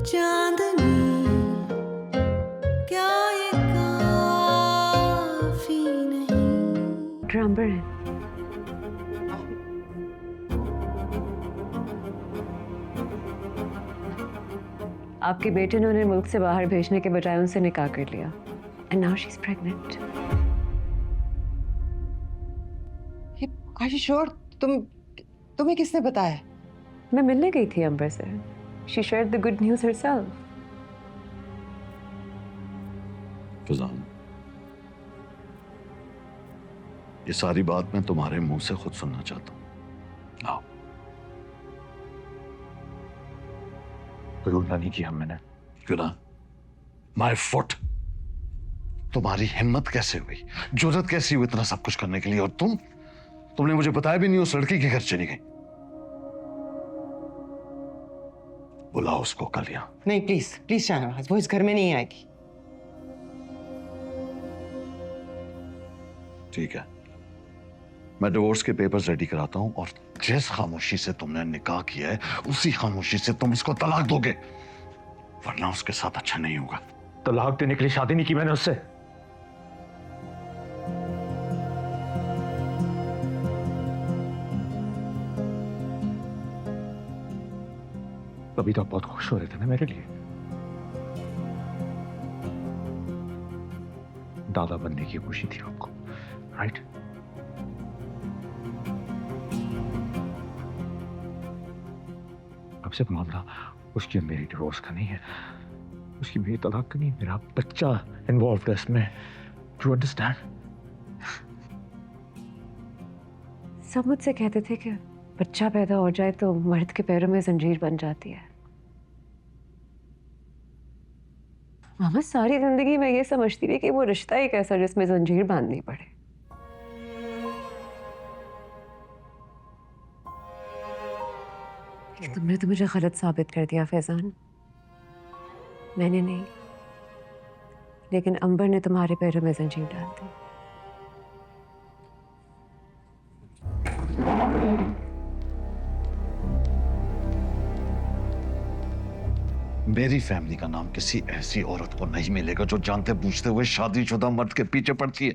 चांदनी क्या ये काफी नहीं। ड्रम्बर है। आपके बेटे ने उन्हें मुल्क से बाहर भेजने के बजाय उनसे निकाह कर लिया and now she is pregnant. Are you sure? तुम्हें किसने बताया? मैं मिलने गई थी अंबर से। She shared the good news herself. फजान, ये सारी बात मैं तुम्हारे मुंह से खुद सुनना चाहता हूँ। आओ। कोई गुनाह नहीं किया मैंने। क्यों ना? My foot. तुम्हारी हिम्मत कैसे हुई, जुर्रत कैसी हुई इतना सब कुछ करने के लिए? और तुमने मुझे बताया भी नहीं उस लड़की के घर चली गई। बुलाओ उसको कल यहाँ। नहीं, प्लीज प्लीज शाहनवाज, वो इस घर में नहीं आएगी। ठीक है, मैं डिवोर्स के पेपर्स रेडी कराता हूं और जिस खामोशी से तुमने निकाह किया है उसी खामोशी से तुम इसको तलाक दोगे, वरना उसके साथ अच्छा नहीं होगा। तलाक देने के लिए शादी नहीं की मैंने उससे। अभी तो आप बहुत खुश हो रहे थे ना मेरे लिए। दादा बनने की खुशी थी आपको, राइट? अब सिर्फ मामला उसकी और मेरी डिवोर्स का नहीं है, उसकी मेरी तलाक का नहीं, मेरा बच्चा इन्वॉल्व है इसमें। Do you understand? सब मुझसे कहते थे कि बच्चा पैदा हो जाए तो मर्द के पैरों में जंजीर बन जाती है। मामा, सारी जिंदगी मैं ये समझती रही कि वो रिश्ता ही कैसा जिसमें जंजीर बांधनी पड़े। तुमने तो मुझे गलत साबित कर दिया फैजान। मैंने नहीं, लेकिन अंबर ने तुम्हारे पैरों में जंजीर डाल दी। मेरी फैमिली का नाम किसी ऐसी औरत को नहीं मिलेगा जो जानते बूझते हुए शादीशुदा मर्द के पीछे पड़ती है।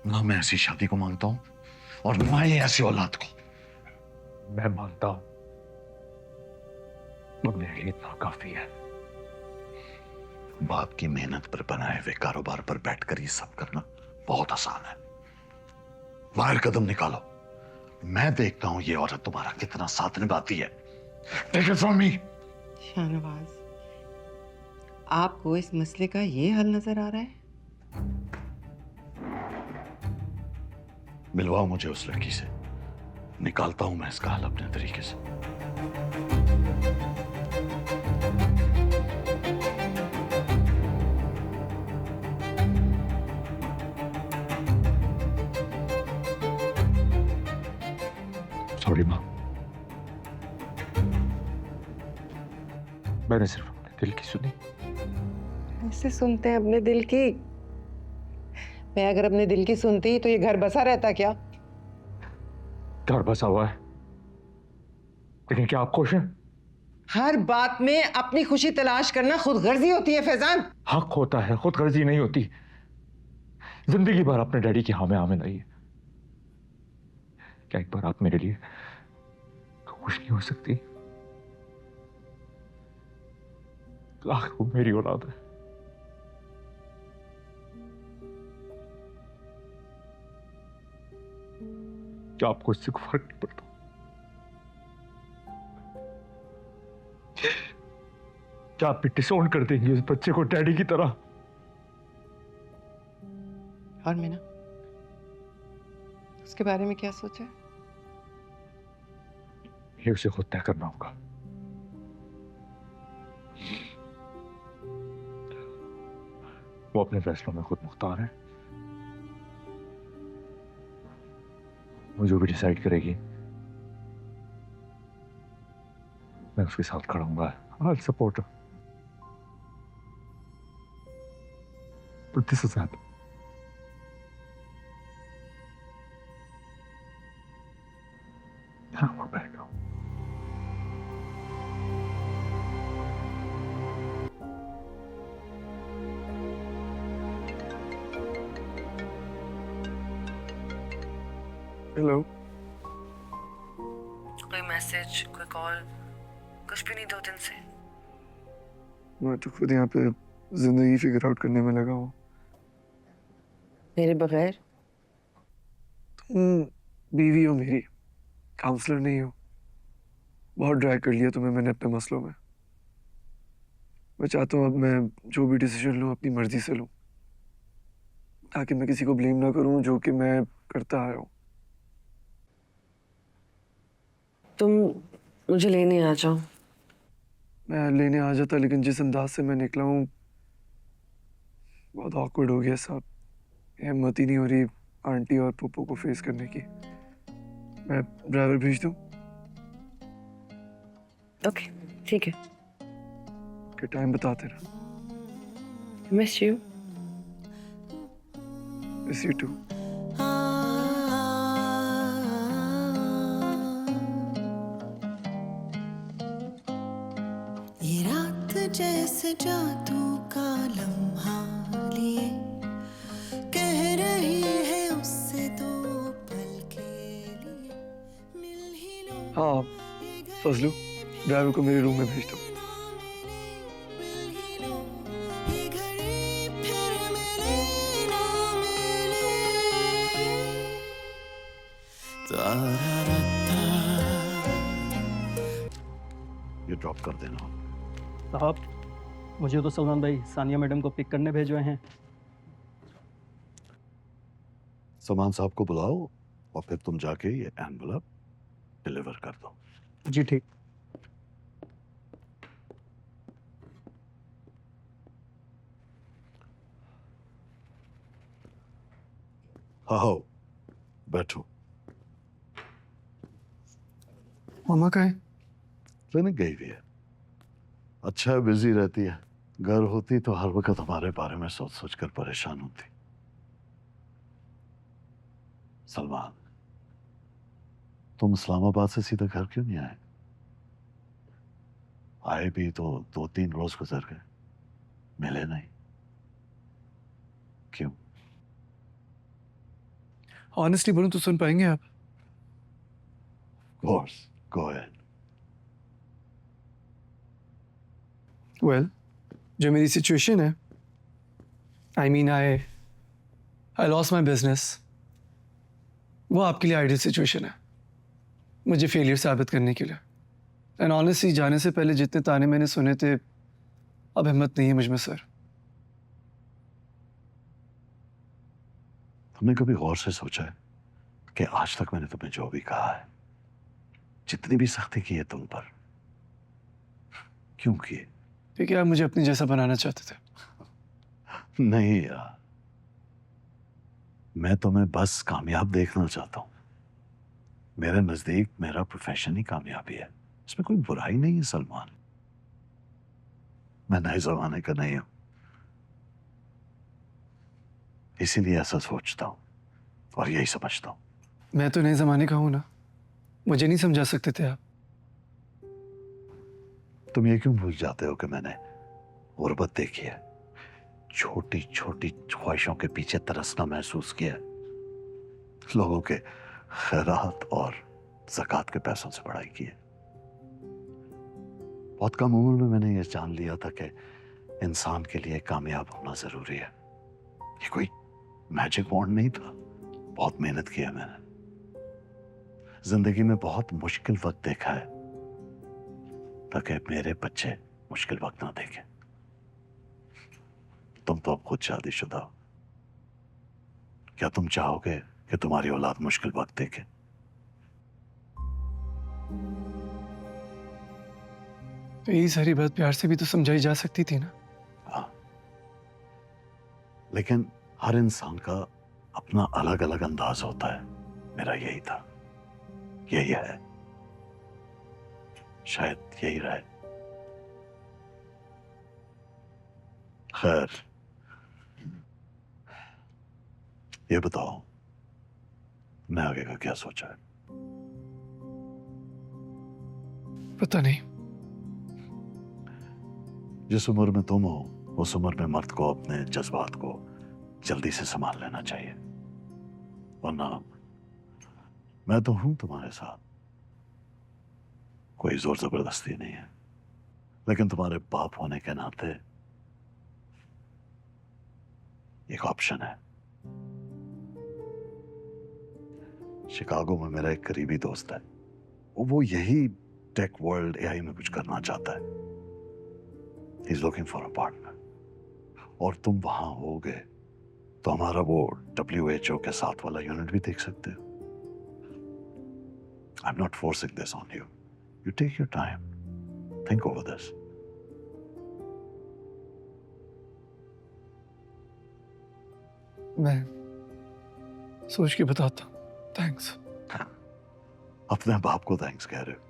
ना मैं ऐसी शादी को मांगता हूं और ना ही ऐसी औलाद को। मैं मानता हूं, वो मेरे लिए इतना काफी है। बाप की मेहनत पर बनाए हुए कारोबार पर बैठकर ये सब करना बहुत आसान है। बाहर कदम निकालो, मैं देखता हूं ये औरत तुम्हारा कितना साथ निभाती है। Take it from me. Shahnawaz, आपको इस मसले का ये हल नजर आ रहा है? मिलवाओ मुझे उस लड़की से, निकालता हूं मैं इसका हल अपने तरीके से। सॉरी माँ, मैंने सिर्फ अपने दिल की सुनी। ऐसे सुनते हैं अपने दिल की? मैं अगर अपने दिल की सुनती तो ये घर बसा रहता क्या? घर बसा हुआ है, लेकिन क्या आप खुश हैं? हर बात में अपनी खुशी तलाश करना खुदगर्जी होती है फैजान। हक होता है, खुदगर्जी नहीं होती। जिंदगी भर अपने डैडी की हाँ में आमिन रही है। क्या एक बार आप मेरे लिए खुश नहीं हो सकती? आखिर वो मेरी औलाद है। क्या आपको इससे कोई फर्क नहीं पड़ता? क्या आप भी डिसोन कर देंगे उस बच्चे को डैडी की तरह? और मीना, उसके बारे में क्या सोचा? ये उसे खुद तय करना होगा। वो अपने फैसलों में खुद मुख्तार है। वो जो भी डिसाइड करेगी मैं उसके साथ खड़ा हूंगा। I'll support her. But this is happening. I don't want back home. Hello. कोई मैसेज, कोई कॉल, कुछ भी नहीं 2 दिन से। मैं तो खुद यहाँ पे जिंदगी फिगर आउट करने में लगा हूँ। मेरे बगैर? तुम बीवी हो मेरी, काउंसलर नहीं हो। बहुत ड्रैग कर लिया तुम्हें मैंने अपने मसलों में। मैं चाहता हूँ अब मैं जो भी डिसीजन लूँ अपनी मर्जी से लूँ, ताकि मैं किसी को ब्लेम ना करूँ, जो कि मैं करता आया हूँ। तुम मुझे लेने आ जाओ। मैं लेने आ जाता, लेकिन जिस अंदाज से मैं निकला हूँ बहुत ऑकवर्ड हो गया साहब। हिम्मत ही नहीं हो रही आंटी और पप्पू को फेस करने की। मैं ड्राइवर भेज दूँ? ओके, ठीक है। कि टाइम बताते रहा। Miss you. Miss you too. ये रात जैसे जादू का लम्हा लिए कह रही है उससे तो पल के लिए मिल ही लो। हाँ फजलू, ड्राइवर को मेरे रूम में भेज दो। मिल ही लो, ये घड़ी फिर मिले ना मिले। तारा-रा-ता। ये ड्रॉप कर देना। साहब, मुझे तो सलमान भाई सानिया मैडम को पिक करने भेजे हैं। सलमान साहब को बुलाओ और फिर तुम जाके ये एनवलप डिलीवर कर दो। जी ठीक। आओ बैठो। मामा कहाँ है? क्लिनिक गई हुई है। अच्छा है बिजी रहती है, घर होती तो हर वक्त हमारे बारे में सोच सोच कर परेशान होती। सलमान, तुम इस्लामाबाद से सीधा घर क्यों नहीं आए? आए भी तो 2-3 रोज गुजर गए, मिले नहीं। क्यों? ऑनेस्टली बोलूं तो सुन पाएंगे आप? Course, go ahead. वेल, जो मेरी सिचुएशन है, आई लॉस्ट माई बिजनेस, वो आपके लिए आइडियल सिचुएशन है मुझे फेलियर साबित करने के लिए। एंड ऑनेस्टली जाने से पहले जितने ताने मैंने सुने थे, अब हिम्मत नहीं है मुझ में सर। तुमने कभी गौर से सोचा है कि आज तक मैंने तुम्हें जो भी कहा है, जितनी भी सख्ती की है तुम पर, क्यों किए? ठीक है, आप मुझे अपनी जैसा बनाना चाहते थे। नहीं यार, मैं तुम्हें बस कामयाब देखना चाहता हूं। मेरे नजदीक मेरा प्रोफेशन ही कामयाबी है, इसमें कोई बुराई नहीं है सलमान। मैं नए जमाने का नहीं हूं, इसीलिए ऐसा सोचता हूं और यही समझता हूं। मैं तो नए जमाने का हूं ना, मुझे नहीं समझा सकते थे आप? तुम ये क्यों भूल जाते हो कि मैंने गुर्बत देखी है, छोटी छोटी ख्वाहिशों के पीछे तरसना महसूस किया है, लोगों के खैरात और ज़कात के पैसों से पढ़ाई की है। बहुत कम उम्र में मैंने ये जान लिया था कि इंसान के लिए कामयाब होना जरूरी है। ये कोई मैजिक वॉन्ड नहीं था, बहुत मेहनत की है मैंने। जिंदगी में बहुत मुश्किल वक्त देखा है ताकि मेरे बच्चे मुश्किल वक्त ना देखें। तुम तो अब खुद शादीशुदा हो, क्या तुम चाहोगे कि तुम्हारी औलाद मुश्किल वक्त देखे? तो यही सारी बात प्यार से भी तो समझाई जा सकती थी ना। हाँ, लेकिन हर इंसान का अपना अलग अलग अंदाज होता है। मेरा यही था, यही है, शायद यही रहे। खैर, ये बताओ, मैं आगे का क्या सोचा है? पता नहीं। जिस उम्र में तुम हो, उस उम्र में मर्द को अपने जज्बात को जल्दी से संभाल लेना चाहिए, वरना मैं तो हूं तुम्हारे साथ, कोई जोर जबरदस्ती नहीं है, लेकिन तुम्हारे बाप होने के नाते एक ऑप्शन है। शिकागो में मेरा एक करीबी दोस्त है, वो यही टेक वर्ल्ड एआई में कुछ करना चाहता है। He is looking for a partner, और तुम वहां होगे तो हमारा वो WHO के साथ वाला यूनिट भी देख सकते हो। I am not forcing this on you, you take your time, think over this. मैं सोच के बताता हूँ। थैंक्स। अपने बाप को थैंक्स कह रहे हो?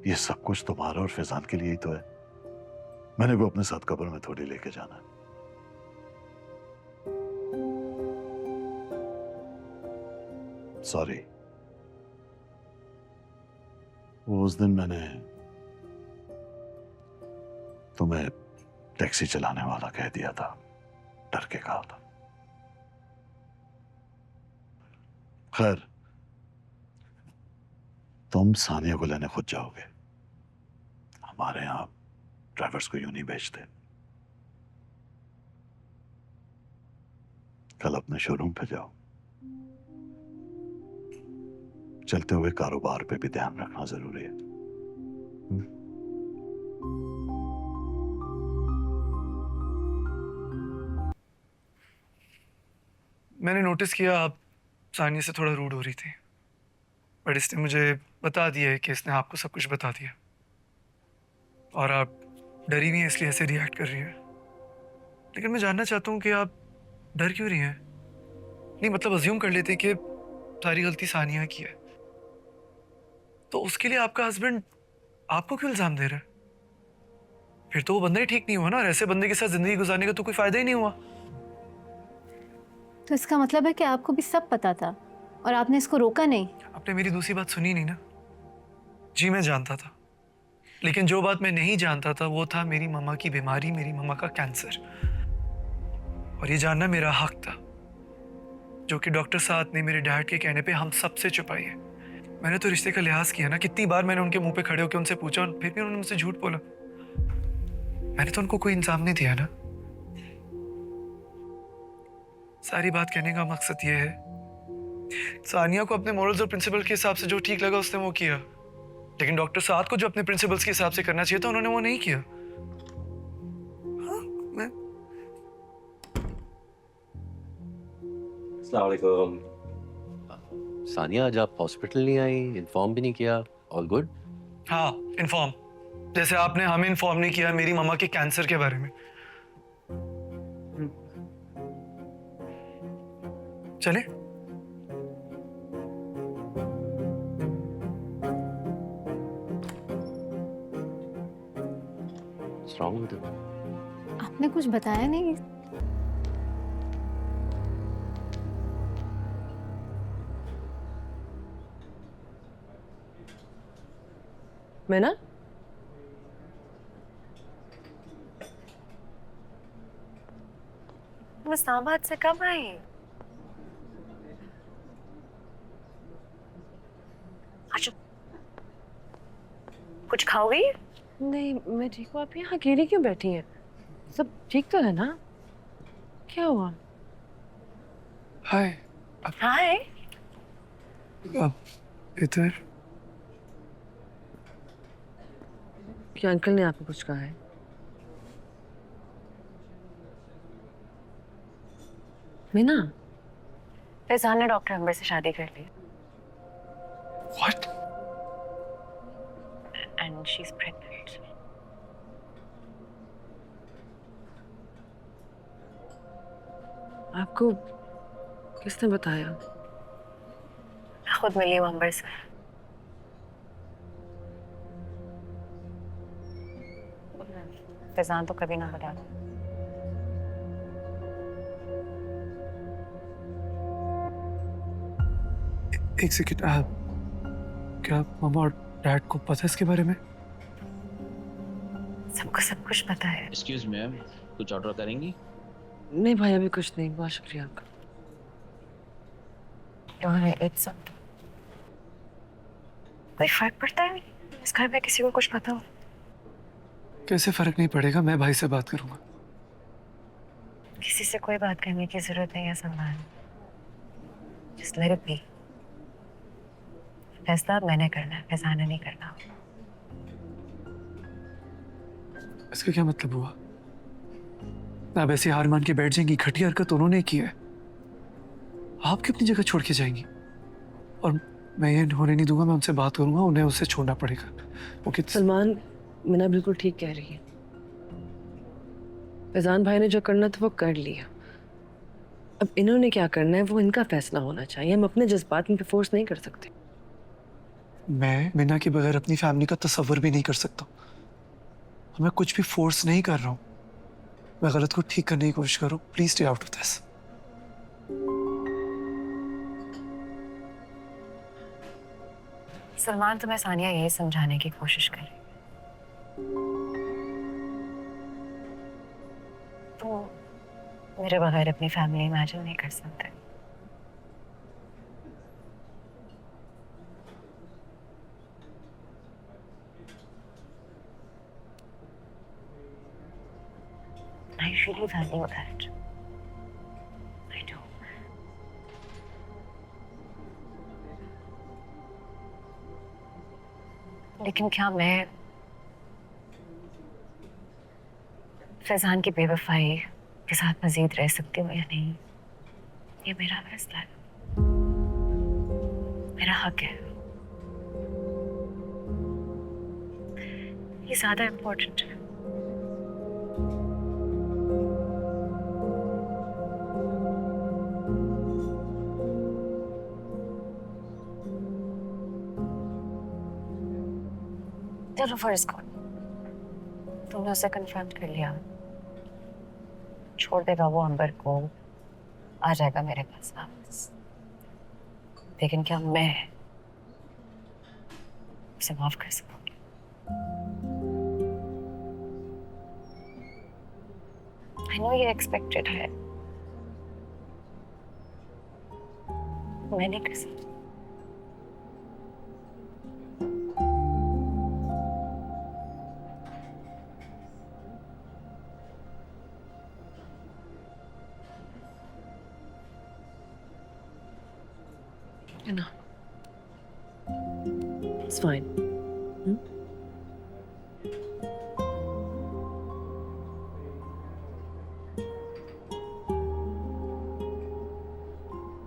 ये सब कुछ तुम्हारा और फैजान के लिए ही तो है। मैंने को अपने साथ कब्र में थोड़ी लेके जाना है। सॉरी, उस दिन मैंने तुम्हें टैक्सी चलाने वाला कह दिया था, डर के कहा था। खैर, तुम सानिया को लेने खुद जाओगे, हमारे यहां ड्राइवर्स को यूं नहीं भेजते। कल अपने शोरूम पे जाओ। चलते हुए कारोबार पे भी ध्यान रखना जरूरी है। मैंने नोटिस किया आप सानिया से थोड़ा रूड हो रही थी, बट इसने मुझे बता दिया है कि इसने आपको सब कुछ बता दिया, और आप डरी हुई हैं इसलिए ऐसे रिएक्ट कर रही हैं। लेकिन मैं जानना चाहता हूँ कि आप डर क्यों रही हैं? नहीं मतलब अज्यूम कर लेते कि सारी गलती सानिया की है, तो उसके लिए आपका हस्बैंड आपको क्यों इल्जाम दे रहा है? फिर तो वो बंदा ही ठीक नहीं हुआ ना, और ऐसे बंदे के साथ जिंदगी गुजारने का तो कोई फायदा ही नहीं हुआ। तो इसका मतलब है कि आपको भी सब पता था और आपने इसको रोका नहीं? आपने मेरी दूसरी बात सुनी नहीं ना? जी मैं जानता था, लेकिन जो बात मैं नहीं जानता था वो था मेरी मम्मा की बीमारी, मेरी मम्मा का कैंसर, और ये जानना मेरा हक था, जो कि डॉक्टर साहब ने मेरे डैड के कहने पे हम सबसे छुपाई है। मैंने तो रिश्ते का लिहाज किया ना, कितनी बार मैंने उनके मुंह पे खड़े होकर उनसे पूछा, और फिर भी उन्होंने मुझसे झूठ बोला। मैंने तो उनको कोई इंतजाम नहीं दिया ना। सारी बात कहने का मकसद ये है, सानिया को अपने मॉरल्स और प्रिंसिपल के हिसाब से जो ठीक लगा उसने वो किया, लेकिन डॉक्टर साद को जो अपने प्रिंसिपल्स के हिसाब से करना चाहिए था उन्होंने वो नहीं किया। हाँ, मैं अस्सलाम वालेकुम। सानिया, आज आप हॉस्पिटल नहीं आई, इन्फॉर्म भी नहीं किया। All good? हाँ, इन्फॉर्म, जैसे आपने हमें इन्फॉर्म नहीं किया मेरी मम्मा के कैंसर के बारे में। चले? What's wrong with him? आपने कुछ बताया नहीं? मैं ना वो इस्लामाबाद से कब आई? अच्छा, कुछ खाओगी? नहीं, मैं ठीक हूँ। आप यहाँ अकेली क्यों बैठी हैं? सब ठीक तो है ना? क्या हुआ? हाय। हाय। अब इधर क्या अंकल ने आपको कुछ कहा है? मीना, फैजान ने डॉक्टर अंबर से शादी कर ली। What? And she's pregnant. आपको किसने बताया? मैं खुद मिली हूँ अंबर से। फैजान तो कभी ना बता। एक सेकंड, क्या मम्मा और डैड को पता है इसके बारे में? सबको सब कुछ पता है। एक्सक्यूज मैम, कुछ ऑर्डर करेंगी? नहीं भाई, अभी कुछ नहीं। बहुत शुक्रिया आपका। You wanna eat something? कोई फर्क पड़ता है इस घर में किसी को कुछ पता हो? कैसे फर्क नहीं पड़ेगा, मैं भाई से बात करूंगा। किसी से कोई बात करने की जरूरत नहीं है Salman. Just let it be. फैसला अब मैंने करना है, फैजान ने नहीं करना। इसका क्या मतलब हुआ? आप ऐसे हार मान के बैठ जाएंगी? घटिया हरकत उन्होंने की है, आप क्यों अपनी जगह छोड़ के जाएंगी? और मैं ये होने नहीं दूंगा, मैं उनसे बात करूंगा, उन्हें उससे छोड़ना पड़ेगा। ओके सलमान, मीना बिल्कुल ठीक कह रही है। फैजान भाई ने जो करना था वो कर लिया। अब इन्होंने क्या करना है वो इनका फैसला होना चाहिए। हम अपने जज्बात इन पे फोर्स नहीं कर सकते। मैं मीना के बगैर अपनी फैमिली का तस्वर भी नहीं कर सकता। मैं कुछ भी फोर्स नहीं कर रहा हूँ, मैं गलत को ठीक करने की कोशिश कर रहा हूँ। Please stay out of this. Salman, तुम्हें सानिया यही समझाने की कोशिश कर रही है। तुम मेरे बगैर अपनी फैमिली इमेजिन नहीं कर सकते। I really value that. I do. लेकिन क्या मैं फैजान की बेवफाई के साथ मजीद रह सकती हूँ या नहीं, ये मेरा फैसला है, मेरा हक है। ये ज्यादा इम्पोर्टेंट है। चलो फर्ज को तुमने उसे कंफर्म कर लिया, छोड़ देगा वो अंबर को, आ जाएगा मेरे पास वापस। लेकिन क्या मैं उसे माफ कर सकूंगी? I know ये एक्सपेक्टेड है, मैं नहीं कर सकती। You know, it's fine.